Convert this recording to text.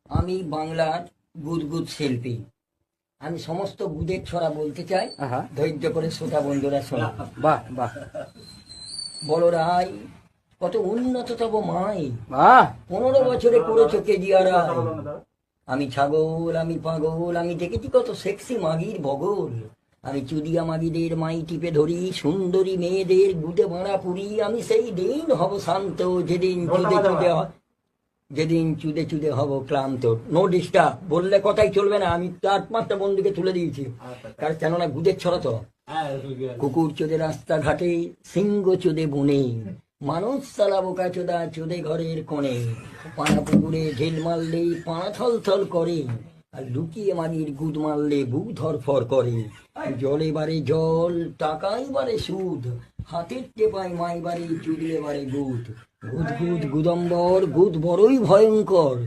আমি বাংলার গুদগুদ শিল্পী। আমি সমস্ত গুদের ছড়া বলতে চাই, আহা, ধৈর্য করে শ্রোতা বন্ধুরা শোনা। বাহ বাহ বড় রাই কত উন্নত তব মাই, বাহ 15 বছরে করেছো কেজিয়ারাই। আমি ছাগল, আমি পাগল, আমি দেখেছি কত সেক্সি মাগির বগল। আমি চুদিয়া মাগিদের মাই টিপে ধরি, সুন্দরী মেয়েদের গুদে মারা পুরি। আমি সেই দিন হব শান্ত যেদিন চুদে চুদে হব ক্লান্ত। নো ডিস্টার্ব বললে কথাই চলবে না, আমি 4-5টা বন্ধুকে তুলে দিয়েছি, কারণ কেননা গুদের ছড়া তো। কুকুর চোদে রাস্তাঘাটে, সিংহ চোদে বনে, মানুষ সালা বোকা চোদা চোদে ঘরের কোণে। পানা পুকুরে ঢেল মারলে পানা থল থল করে, আর লুকিয়ে মাগির গুদ মারলে বুক ধরফর করে। জলে বারে জল, টাকাই বারে সুদ, হাতের টেপায় মাই বাড়ি চুদলে বারে গুদ। গুদ গুদ গুদম্বর, গুদ বড়ই ভয়ঙ্কর।